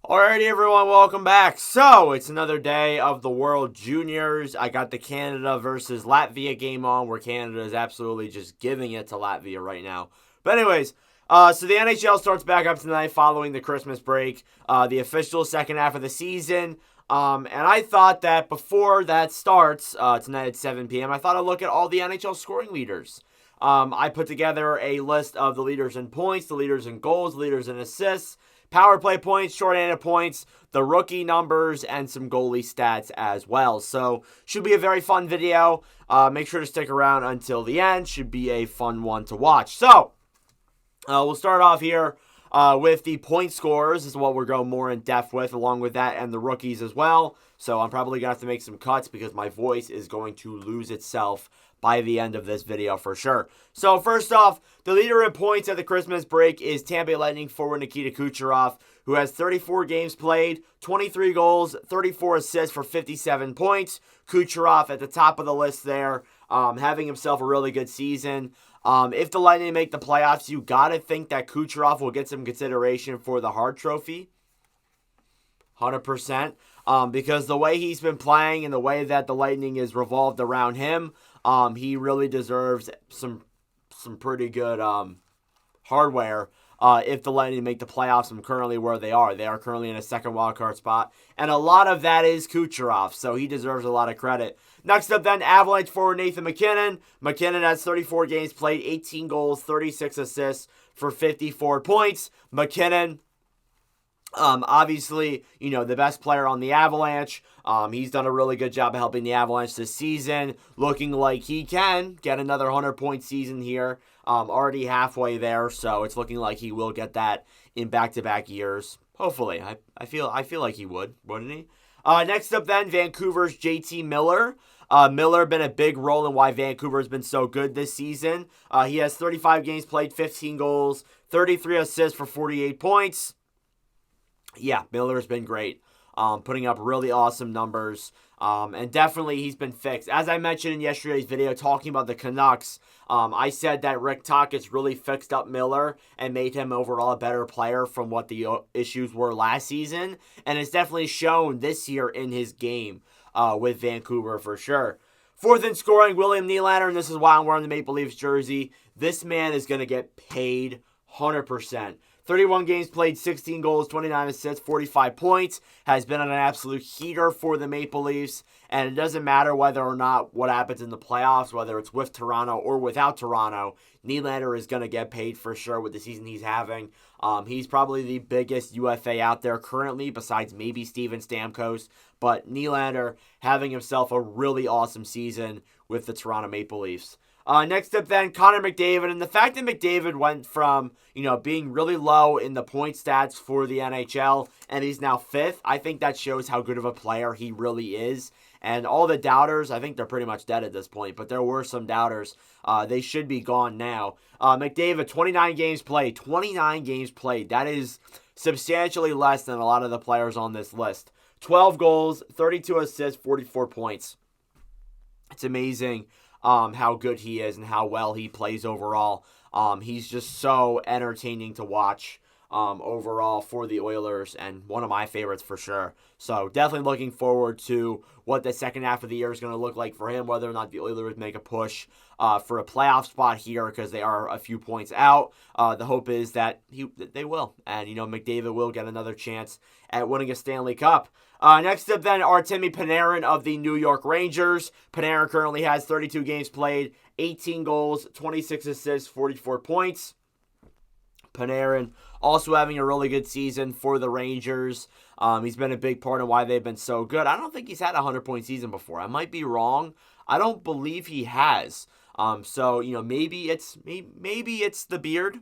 Alrighty, everyone, welcome back. So, it's another day of the World Juniors. I got the Canada versus Latvia game on, where Canada is absolutely just giving it to Latvia right now. But anyways, so the NHL starts back up tonight following the Christmas break, the official second half of the season. And I thought that before that starts, tonight at 7 p.m., I thought I'd look at all the NHL scoring leaders. I put together a list of the leaders in points, the leaders in goals, the leaders in assists, power play points, shorthanded points, the rookie numbers, and some goalie stats as well. So, should be a very fun video. Make sure to stick around until the end. Should be a fun one to watch. So, we'll start off here with the point scorers. This is what we're going more in depth with, along with that and the rookies as well. So, I'm probably going to have to make some cuts because my voice is going to lose itself by the end of this video for sure. So first off, the leader in points at the Christmas break is Tampa Bay Lightning forward Nikita Kucherov, who has 34 games played, 23 goals, 34 assists for 57 points. Kucherov at the top of the list there, having himself a really good season. If the Lightning make the playoffs, you got to think that Kucherov will get some consideration for the Hart Trophy. 100%. Because the way he's been playing and the way that the Lightning is revolved around him, he really deserves some pretty good hardware if the Lightning make the playoffs from currently where they are. They are currently in a second wildcard spot, and a lot of that is Kucherov, so he deserves a lot of credit. Next up then, Avalanche forward Nathan MacKinnon. MacKinnon has 34 games played, 18 goals, 36 assists for 54 points. MacKinnon, obviously, the best player on the Avalanche. He's done a really good job of helping the Avalanche this season, looking like he can get another 100-point season here. Already halfway there, so it's looking like he will get that in back-to-back years. Hopefully, I feel like he would, wouldn't he? Next up then, Vancouver's JT Miller. Miller been a big role in why Vancouver's been so good this season. He has 35 games played, 15 goals, 33 assists for 48 points. Yeah, Miller's been great, putting up really awesome numbers, and definitely he's been fixed. As I mentioned in yesterday's video talking about the Canucks, I said that Rick Tocchet's really fixed up Miller and made him overall a better player from what the issues were last season, and it's definitely shown this year in his game with Vancouver for sure. Fourth in scoring, William Nylander, and this is why I'm wearing the Maple Leafs jersey. This man is going to get paid 100%. 31 games played, 16 goals, 29 assists, 45 points. Has been on an absolute heater for the Maple Leafs. And it doesn't matter whether or not what happens in the playoffs, whether it's with Toronto or without Toronto, Nylander is going to get paid for sure with the season he's having. He's probably the biggest UFA out there currently, besides maybe Steven Stamkos. But Nylander having himself a really awesome season with the Toronto Maple Leafs. Next up then, Connor McDavid. And the fact that McDavid went from, being really low in the point stats for the NHL and he's now fifth, I think that shows how good of a player he really is. And all the doubters, I think they're pretty much dead at this point, but there were some doubters. They should be gone now. McDavid, 29 games played. 29 games played. That is substantially less than a lot of the players on this list. 12 goals, 32 assists, 44 points. It's amazing how good he is and how well he plays overall. He's just so entertaining to watch overall for the Oilers, and one of my favorites for sure. So definitely looking forward to what the second half of the year is going to look like for him, whether or not the Oilers make a push for a playoff spot here, because they are a few points out. The hope is that they will, and McDavid will get another chance at winning a Stanley Cup. Next up then, Artemi Panarin of the New York Rangers. Panarin currently has 32 games played, 18 goals, 26 assists, 44 points. Panarin also having a really good season for the Rangers. He's been a big part of why they've been so good. I don't think he's had a 100-point season before. I might be wrong. I don't believe he has. So maybe it's the beard.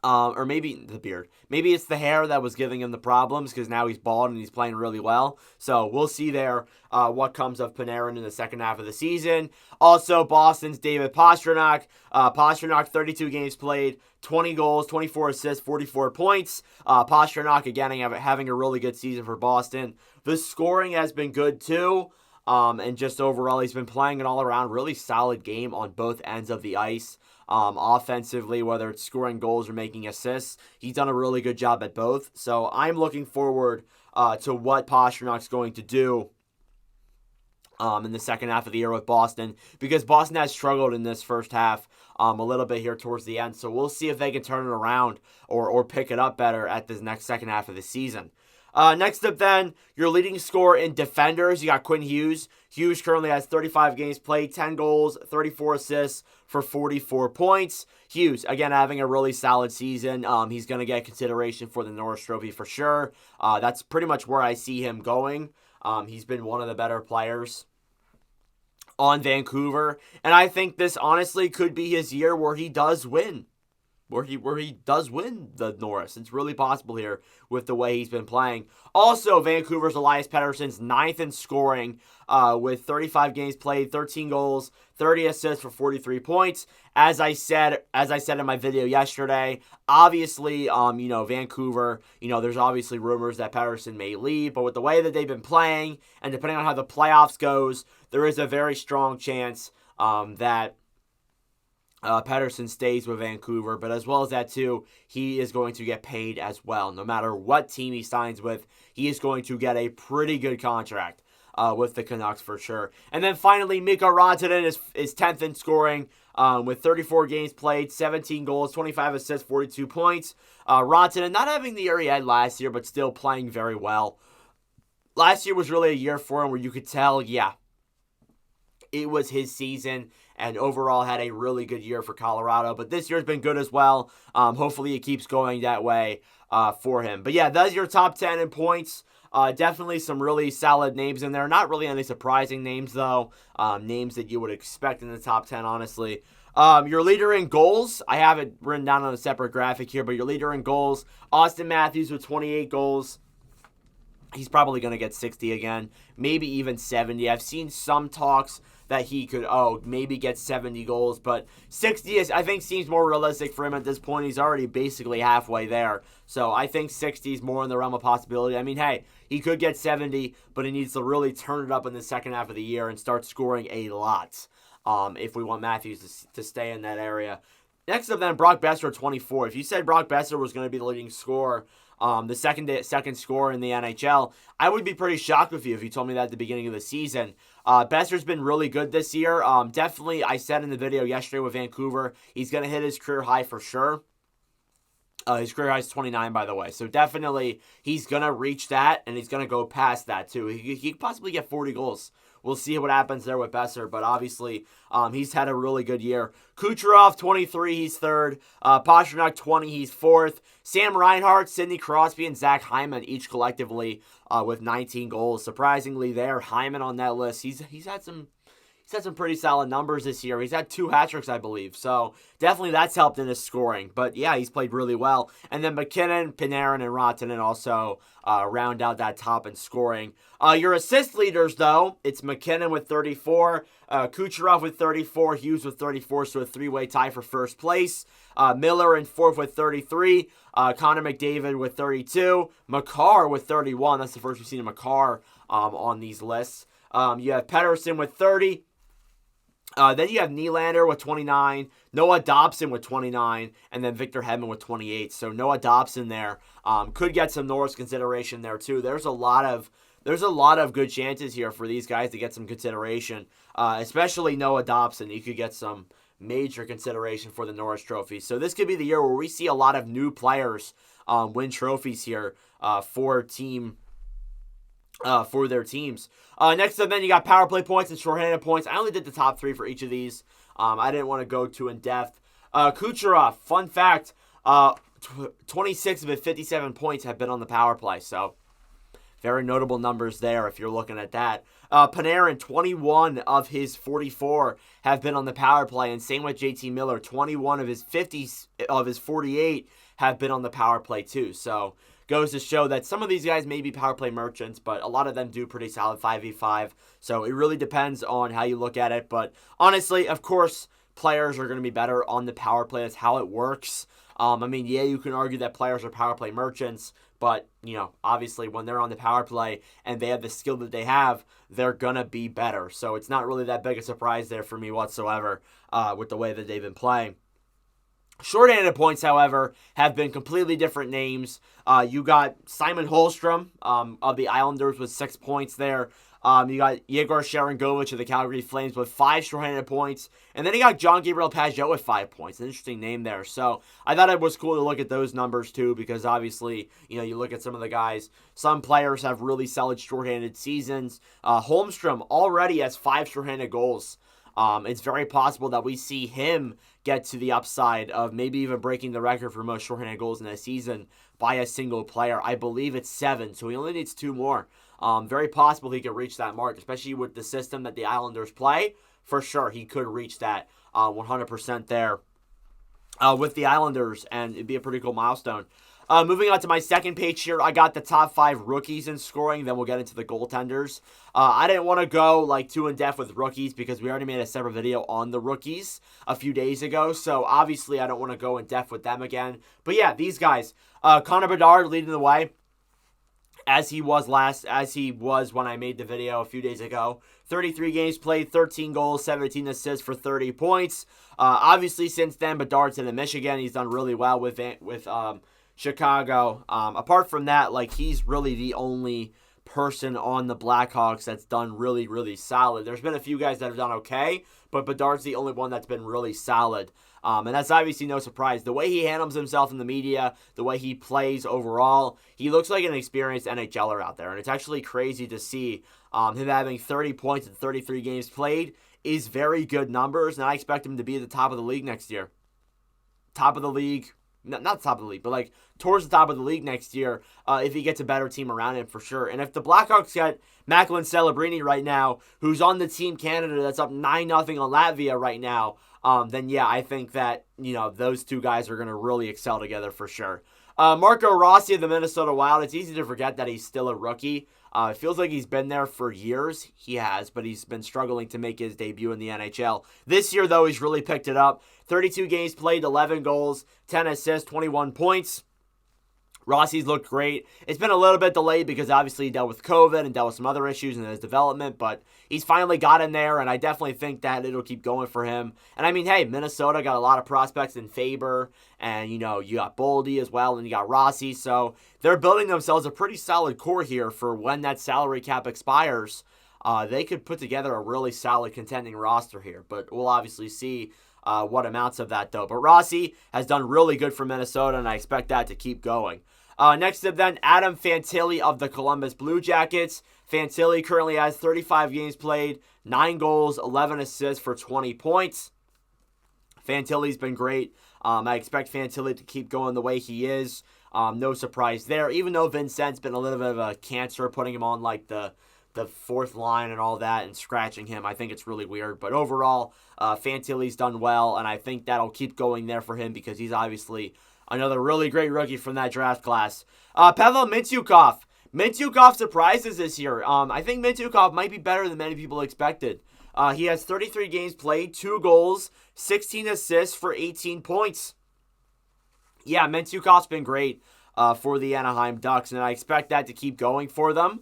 Or maybe the beard. Maybe it's the hair that was giving him the problems, because now he's bald and he's playing really well. So we'll see there what comes of Panarin in the second half of the season. Also, Boston's David Pastrnak. Pastrnak, 32 games played, 20 goals, 24 assists, 44 points. Pastrnak, again, having a really good season for Boston. The scoring has been good, too. And just overall, he's been playing an all-around really solid game on both ends of the ice. offensively, whether it's scoring goals or making assists. He's done a really good job at both. So I'm looking forward to what Pasternak's going to do in the second half of the year with Boston, because Boston has struggled in this first half a little bit here towards the end. So we'll see if they can turn it around or pick it up better at this next second half of the season. Next up then, your leading scorer in defenders, you got Quinn Hughes. Hughes currently has 35 games played, 10 goals, 34 assists for 44 points. Hughes, again, having a really solid season. He's going to get consideration for the Norris Trophy for sure. That's pretty much where I see him going. He's been one of the better players on Vancouver, and I think this honestly could be his year where he does win. Where he does win the Norris. It's really possible here with the way he's been playing. Also, Vancouver's Elias Pettersson's 9th in scoring with 35 games played, 13 goals, 30 assists for 43 points. As I said in my video yesterday, obviously, Vancouver, there's obviously rumors that Pettersson may leave, but with the way that they've been playing and depending on how the playoffs goes, there is a very strong chance that Pettersson stays with Vancouver, but as well as that too, he is going to get paid as well. No matter what team he signs with, he is going to get a pretty good contract with the Canucks for sure. And then finally, Mikko Rantanen is 10th in scoring with 34 games played, 17 goals, 25 assists, 42 points. Rantanen not having the year he had last year, but still playing very well. Last year was really a year for him where you could tell, it was his season, and overall had a really good year for Colorado. But this year's been good as well. Hopefully it keeps going that way for him. But yeah, that's your top 10 in points. Definitely some really solid names in there. Not really any surprising names, though. Names that you would expect in the top 10, honestly. Your leader in goals, I have it written down on a separate graphic here, but your leader in goals, Austin Matthews with 28 goals. He's probably going to get 60 again, maybe even 70. I've seen some talks that he could, maybe get 70 goals, but 60 I think seems more realistic for him at this point. He's already basically halfway there, so I think 60 is more in the realm of possibility. I mean, hey, he could get 70, but he needs to really turn it up in the second half of the year and start scoring a lot if we want Matthews to stay in that area. Next up then, Brock Besser, 24. If you said Brock Besser was going to be the leading scorer, the second scorer in the NHL, I would be pretty shocked with you if you told me that at the beginning of the season. Besser's been really good this year. Definitely, I said in the video yesterday with Vancouver, he's going to hit his career high for sure. His career high is 29, by the way. So definitely, he's going to reach that, and he's going to go past that, too. He could possibly get 40 goals. We'll see what happens there with Besser, but obviously, he's had a really good year. Kucherov, 23, he's third. Pastrnak, 20, he's fourth. Sam Reinhart, Sidney Crosby, and Zach Hyman each collectively with 19 goals. Surprisingly there, Hyman on that list. He's had some pretty solid numbers this year. He's had 2 hat-tricks, I believe. So definitely that's helped in his scoring. But yeah, he's played really well. And then McKinnon, Panarin, and Rantanen also round out that top in scoring. Your assist leaders, though, it's McKinnon with 34, Kucherov with 34, Hughes with 34, so a 3-way tie for first place. Miller in fourth with 33, Connor McDavid with 32, Makar with 31. That's the first we've seen of Makar on these lists. You have Pettersson with 30. Then you have Nylander with 29, Noah Dobson with 29, and then Victor Hedman with 28. So Noah Dobson there could get some Norris consideration there too. There's a lot of good chances here for these guys to get some consideration, especially Noah Dobson. You could get some major consideration for the Norris Trophy. So this could be the year where we see a lot of new players win trophies here for their teams. Next up, then you got power play points and shorthanded points. I only did the top 3 for each of these. I didn't want to go too in depth. Kucherov, fun fact, 26 of his 57 points have been on the power play. So very notable numbers there if you're looking at that. Panarin, 21 of his 44 have been on the power play, and same with JT Miller, 21 of his 48 have been on the power play too. So goes to show that some of these guys may be power play merchants, but a lot of them do pretty solid 5v5. So it really depends on how you look at it. But honestly, of course, players are going to be better on the power play. That's how it works. You can argue that players are power play merchants, but, obviously when they're on the power play and they have the skill that they have, they're going to be better. So it's not really that big a surprise there for me whatsoever with the way that they've been playing. Shorthanded points, however, have been completely different names. You got Simon Holmstrom of the Islanders with 6 points there. You got Yegor Sharangovich of the Calgary Flames with 5 shorthanded points. And then you got John Gabriel Pageau with 5 points. An interesting name there. So I thought it was cool to look at those numbers too, because obviously, you look at some of the guys. Some players have really solid shorthanded seasons. Holmstrom already has 5 shorthanded goals. It's very possible that we see him get to the upside of maybe even breaking the record for most shorthanded goals in a season by a single player. I believe it's 7, so he only needs 2 more. Very possible he could reach that mark, especially with the system that the Islanders play. For sure, he could reach that 100% there with the Islanders, and it'd be a pretty cool milestone. Moving on to my second page here, I got the top 5 rookies in scoring. Then we'll get into the goaltenders. I didn't want to go too in depth with rookies because we already made a separate video on the rookies a few days ago. So obviously I don't want to go in depth with them again. But yeah, these guys, Connor Bedard leading the way, as he was when I made the video a few days ago. 33 games played, 13 goals, 17 assists for 30 points. Obviously since then, Bedard's in Michigan. He's done really well with Chicago. Apart from that, he's really the only person on the Blackhawks that's done really, really solid. There's been a few guys that have done okay, but Bedard's the only one that's been really solid. And that's obviously no surprise. The way he handles himself in the media, the way he plays overall, he looks like an experienced NHLer out there. And it's actually crazy to see him having 30 points in 33 games played is very good numbers, and I expect him to be at the top of the league next year. Top of the league. Not the top of the league, but towards the top of the league next year if he gets a better team around him for sure. And if the Blackhawks get Macklin Celebrini right now, who's on the Team Canada that's up 9-0 on Latvia right now, then yeah, I think that, those two guys are going to really excel together for sure. Marco Rossi of the Minnesota Wild, it's easy to forget that he's still a rookie. It feels like he's been there for years. He has, but he's been struggling to make his debut in the NHL. This year, though, he's really picked it up. 32 games played, 11 goals, 10 assists, 21 points. Rossi's looked great. It's been a little bit delayed because obviously he dealt with COVID and dealt with some other issues in his development, but he's finally got in there, and I definitely think that it'll keep going for him. And I mean, hey, Minnesota got a lot of prospects in Faber, and you got Boldy as well, and you got Rossi, so they're building themselves a pretty solid core here for when that salary cap expires. They could put together a really solid contending roster here, but we'll obviously see what amounts of that, though. But Rossi has done really good for Minnesota, and I expect that to keep going. Next up then, Adam Fantilli of the Columbus Blue Jackets. Fantilli currently has 35 games played, 9 goals, 11 assists for 20 points. Fantilli's been great. I expect Fantilli to keep going the way he is. No surprise there, even though Vincent's been a little bit of a cancer, putting him on the fourth line and all that and scratching him. I think it's really weird. But overall, Fantilli's done well, and I think that'll keep going there for him because he's obviously another really great rookie from that draft class. Pavel Mintyukov. Mintyukov surprises this year. I think Mintyukov might be better than many people expected. He has 33 games played, 2 goals, 16 assists for 18 points. Yeah, Mintyukov's been great for the Anaheim Ducks, and I expect that to keep going for them.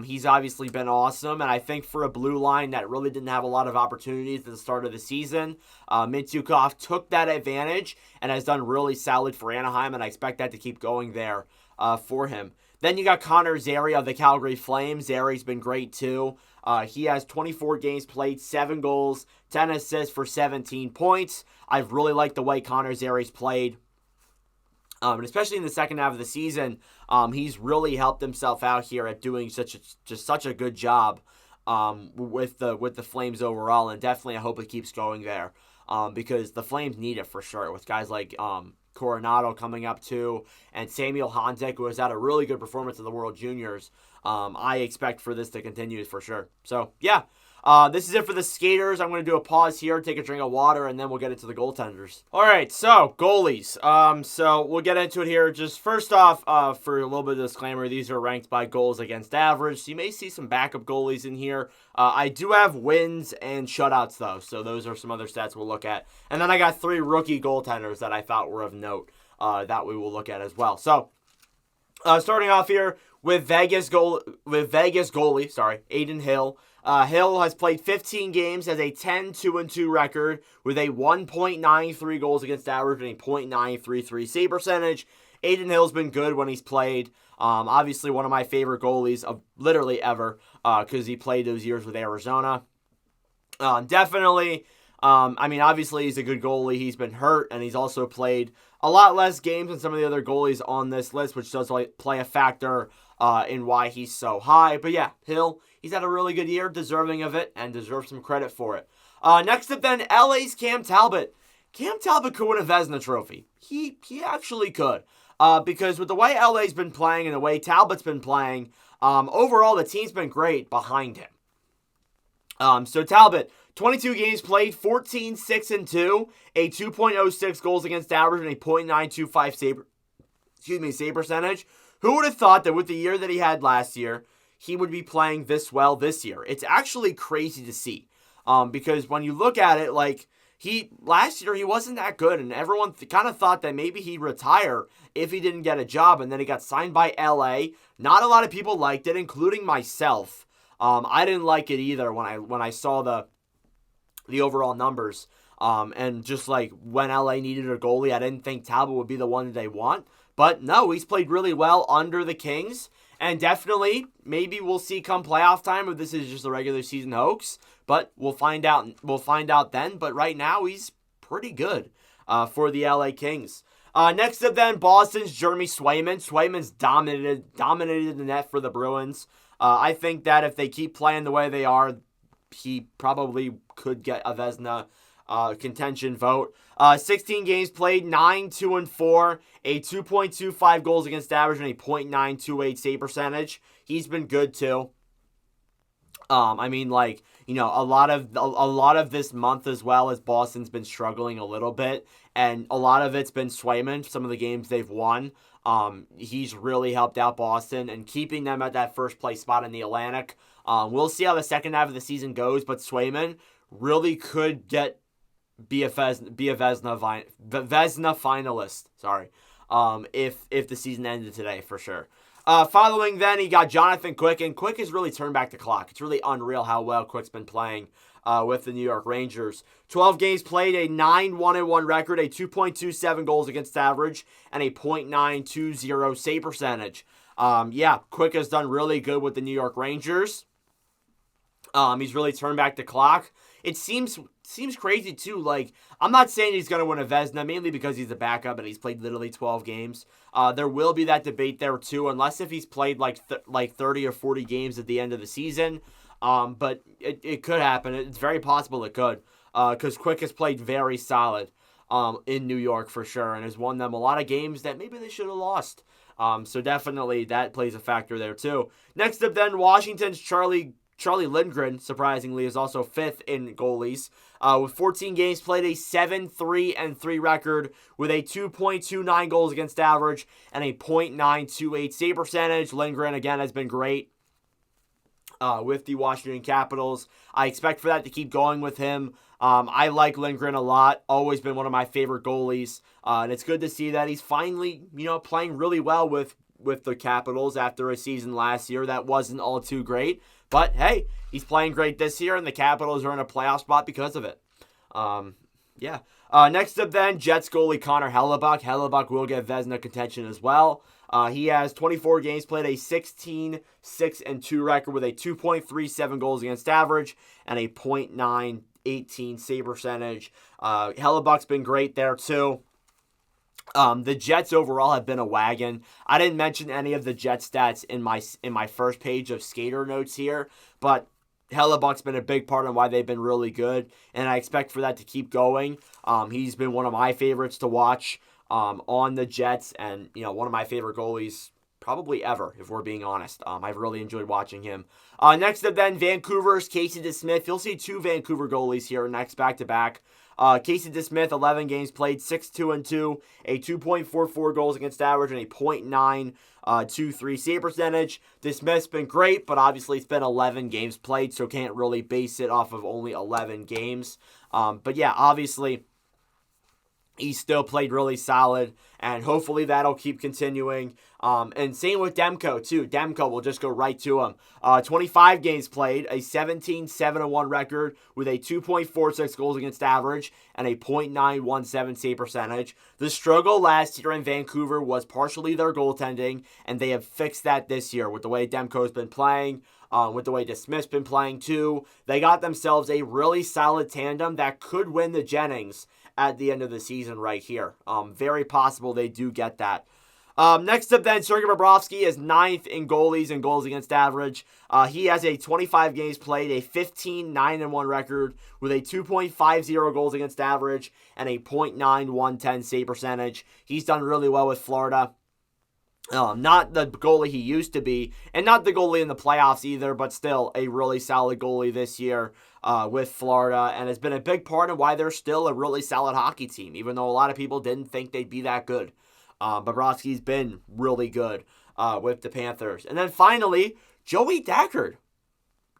He's obviously been awesome, and I think for a blue line that really didn't have a lot of opportunities at the start of the season, Mintyukov took that advantage and has done really solid for Anaheim, and I expect that to keep going there for him. Then you got Connor Zary of the Calgary Flames. Zary's been great too. He has 24 games played, 7 goals, 10 assists for 17 points. I've really liked the way Connor Zary's played. And especially in the second half of the season, he's really helped himself out here at doing such a good job with the Flames overall, and definitely I hope it keeps going there because the Flames need it for sure with guys like Coronado coming up too, and Samuel Honzek, who has had a really good performance in the World Juniors. I expect for this to continue for sure. So yeah. This is it for the skaters. I'm going to do a pause here, take a drink of water, and then we'll get into the goaltenders. All right, so goalies. So we'll get into it here. Just first off, for a little bit of disclaimer, these are ranked by goals against average. So you may see some backup goalies in here. I do have wins and shutouts, though. So those are some other stats we'll look at. And then I got 3 rookie goaltenders that I thought were of note that we will look at as well. So starting off here Vegas goalie, Aiden Hill. Hill has played 15 games, has a 10-2-2 record with a 1.93 goals against average and a .933 save percentage. Aiden Hill's been good when he's played. Obviously one of my favorite goalies of literally ever, because he played those years with Arizona. Definitely. Obviously he's a good goalie. He's been hurt, and he's also played a lot less games than some of the other goalies on this list, which does play a factor in why he's so high. But yeah, Hill, he's had a really good year, deserving of it, and deserves some credit for it. Next up then, LA's Cam Talbot. Cam Talbot could win a Vezina trophy. He actually could. Because with the way LA's been playing and the way Talbot's been playing, overall the team's been great behind him. So Talbot, 22 games played, 14, 6, and 2, a 2.06 goals against average and a .925 save percentage. Who would have thought that with the year that he had last year, he would be playing this well this year? It's actually crazy to see. Because when you look at it, last year he wasn't that good, and everyone kind of thought that maybe he'd retire if he didn't get a job, and then he got signed by LA. Not a lot of people liked it, including myself. I didn't like it either when I saw the overall numbers. And just like when LA needed a goalie, I didn't think Talbot would be the one that they want. But no, he's played really well under the Kings. And definitely, maybe we'll see come playoff time if this is just a regular season hoax. But we'll find out. We'll find out then. But right now, he's pretty good for the LA Kings. Next up then, Boston's Jeremy Swayman. Swayman's dominated the net for the Bruins. I think that if they keep playing the way they are, he probably could get a Vezina contention vote. 16 games played, 9, 2, and 4, a 2.25 goals against average and a .928 save percentage. He's been good too. A lot of this month as well as Boston's been struggling a little bit, and a lot of it's been Swayman. Some of the games they've won, he's really helped out Boston and keeping them at that first place spot in the Atlantic. We'll see how the second half of the season goes, but Swayman really could be a Vezina finalist. If the season ended today for sure. Following then, he got Jonathan Quick, and Quick has really turned back the clock. It's really unreal how well Quick's been playing with the New York Rangers. 12 games played, a 9-1-1 record, a 2.27 goals against average, and a .920 save percentage. Quick has done really good with the New York Rangers. He's really turned back the clock. It seems crazy too. Like, I'm not saying he's going to win a Vezina, mainly because he's a backup and he's played literally 12 games. There will be that debate there too, unless if he's played like 30 or 40 games at the end of the season. But it could happen. It's very possible it could, because Quick has played very solid in New York for sure, and has won them a lot of games that maybe they should have lost. So definitely that plays a factor there too. Next up then, Washington's Charlie Lindgren, surprisingly, is also fifth in goalies. With 14 games played, a 7-3-3 record with a 2.29 goals against average and a .928 save percentage. Lindgren, again, has been great with the Washington Capitals. I expect for that to keep going with him. I like Lindgren a lot. Always been one of my favorite goalies. And it's good to see that he's finally, playing really well with the Capitals after a season last year that wasn't all too great. But, hey, he's playing great this year, and the Capitals are in a playoff spot because of it. Next up then, Jets goalie Connor Hellebuyck. Hellebuyck will get Vezina contention as well. He has 24 games played, a 16-6-2 record with a 2.37 goals against average and a .918 save percentage. Hellebuyck's been great there too. The Jets overall have been a wagon. I didn't mention any of the Jets stats in my first page of skater notes here, but Hellebuyck's been a big part of why they've been really good, and I expect for that to keep going. He's been one of my favorites to watch on the Jets, and one of my favorite goalies probably ever, if we're being honest. I've really enjoyed watching him. Next up then, Vancouver's Casey DeSmith. You'll see two Vancouver goalies here next back-to-back. Casey DeSmith, 11 games played, 6-2-2, a 2.44 goals against average, and a .923 save percentage. DeSmith's been great, but obviously it's been 11 games played, so can't really base it off of only 11 games. But yeah, obviously he still played really solid, and hopefully that'll keep continuing. And same with Demko, too. Demko will just go right to him. 25 games played, a 17-7-1 record with a 2.46 goals against average and a .917 save percentage. The struggle last year in Vancouver was partially their goaltending, and they have fixed that this year with the way Demko's been playing. With the way DeSmith's been playing too. They got themselves a really solid tandem that could win the Jennings at the end of the season right here. Very possible they do get that. Next up then, Sergei Bobrovsky is 9th in goalies and goals against average. He has a 25 games played, a 15-9-1 record with a 2.50 goals against average and a .9110 save percentage. He's done really well with Florida. Not the goalie he used to be, and not the goalie in the playoffs either, but still a really solid goalie this year with Florida, and has been a big part of why they're still a really solid hockey team, even though a lot of people didn't think they'd be that good. Bobrovsky's been really good with the Panthers. And then finally, Joey Dackard.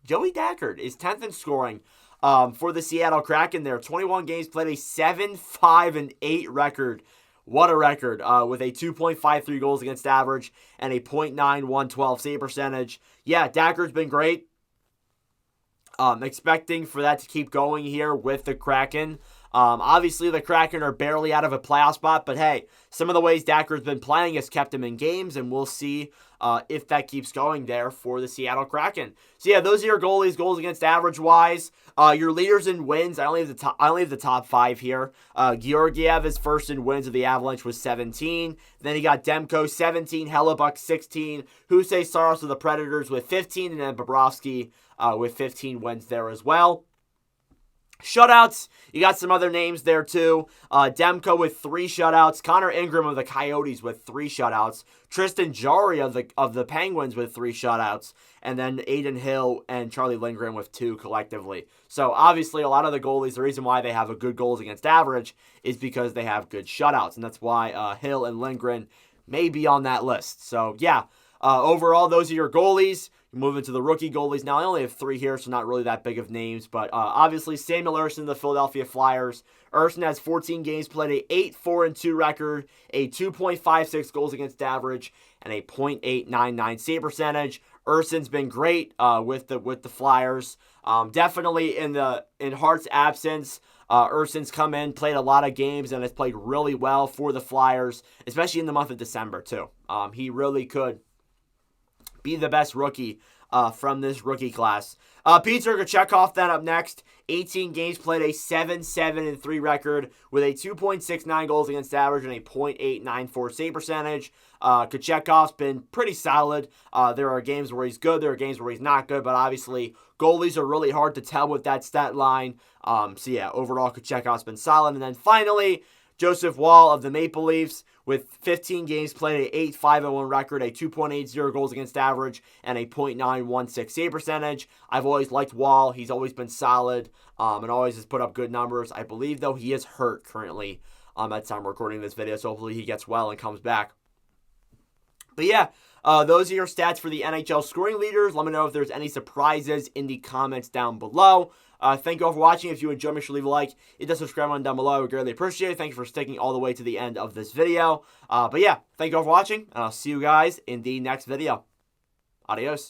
Joey Dackard is 10th in scoring for the Seattle Kraken there. 21 games played, a 7-5-8 record. What a record, with a 2.53 goals against average and a .9112 save percentage. Yeah, Dackard's been great. Expecting for that to keep going here with the Kraken. Obviously, the Kraken are barely out of a playoff spot, but hey, some of the ways Dackard's been playing has kept him in games, and we'll see if that keeps going there for the Seattle Kraken. So yeah, those are your goalies, goals against average-wise. Your leaders in wins, I only have the top 5 here. Georgiev is first in wins of the Avalanche with 17. Then you got Demko, 17, Hellebuck, 16. Hussein Saros of the Predators with 15, and then Bobrovsky with 15 wins there as well. Shutouts, you got some other names there too. Demko with 3 shutouts. Connor Ingram of the Coyotes with 3 shutouts. Tristan Jarry of the Penguins with 3 shutouts. And then Aiden Hill and Charlie Lindgren with 2 collectively. So obviously a lot of the goalies, the reason why they have a good goals against average is because they have good shutouts. And that's why Hill and Lindgren may be on that list. So yeah, overall those are your goalies. Moving to the rookie goalies now. I only have 3 here, so not really that big of names. But obviously, Samuel Ersson of the Philadelphia Flyers. Ersson has 14 games played, a 8-4-2 record, a 2.56 goals against average, and a .899 save percentage. Ersson's been great with the Flyers. Definitely in Hart's absence, Ersson's come in, played a lot of games, and has played really well for the Flyers, especially in the month of December too. He really could be the best rookie from this rookie class. Peter Kochetkov then up next. 18 games played, a 7-7-3 record with a 2.69 goals against average and a .894 save percentage. Kochetkov's been pretty solid. There are games where he's good, there are games where he's not good, but obviously goalies are really hard to tell with that stat line. So yeah, overall Kochetkov's been solid. And then finally, Joseph Wall of the Maple Leafs with 15 games played, a 8-5-1 record, a 2.80 goals against average, and a .916 save percentage. I've always liked Wall. He's always been solid and always has put up good numbers. I believe, though, he is hurt currently at the time recording this video, so hopefully he gets well and comes back. But yeah, those are your stats for the NHL scoring leaders. Let me know if there's any surprises in the comments down below. Thank you all for watching. If you enjoyed, make sure to leave a like. Hit the subscribe button down below. I would greatly appreciate it. Thank you for sticking all the way to the end of this video. But yeah, thank you all for watching, and I'll see you guys in the next video. Adios.